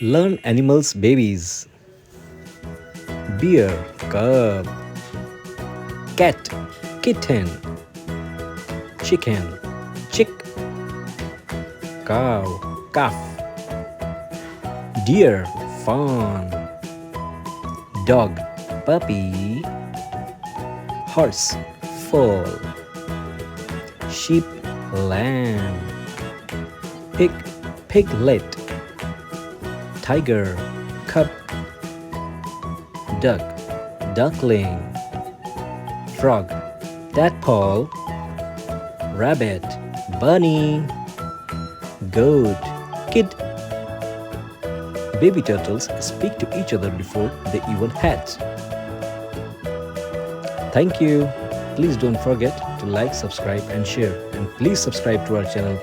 Learn animals' babies. Bear, cub. Cat, kitten. Chicken, chick. Cow, calf. Deer, fawn. Dog, puppy. Horse, foal. Sheep, lamb. Pig, piglet. Tiger, cub. Duck, duckling. Frog, tadpole. Rabbit, bunny. Goat, kid. Baby turtles speak to each other before they even hatch. Thank you. Please don't forget to like, subscribe, and share. And please subscribe to our channel.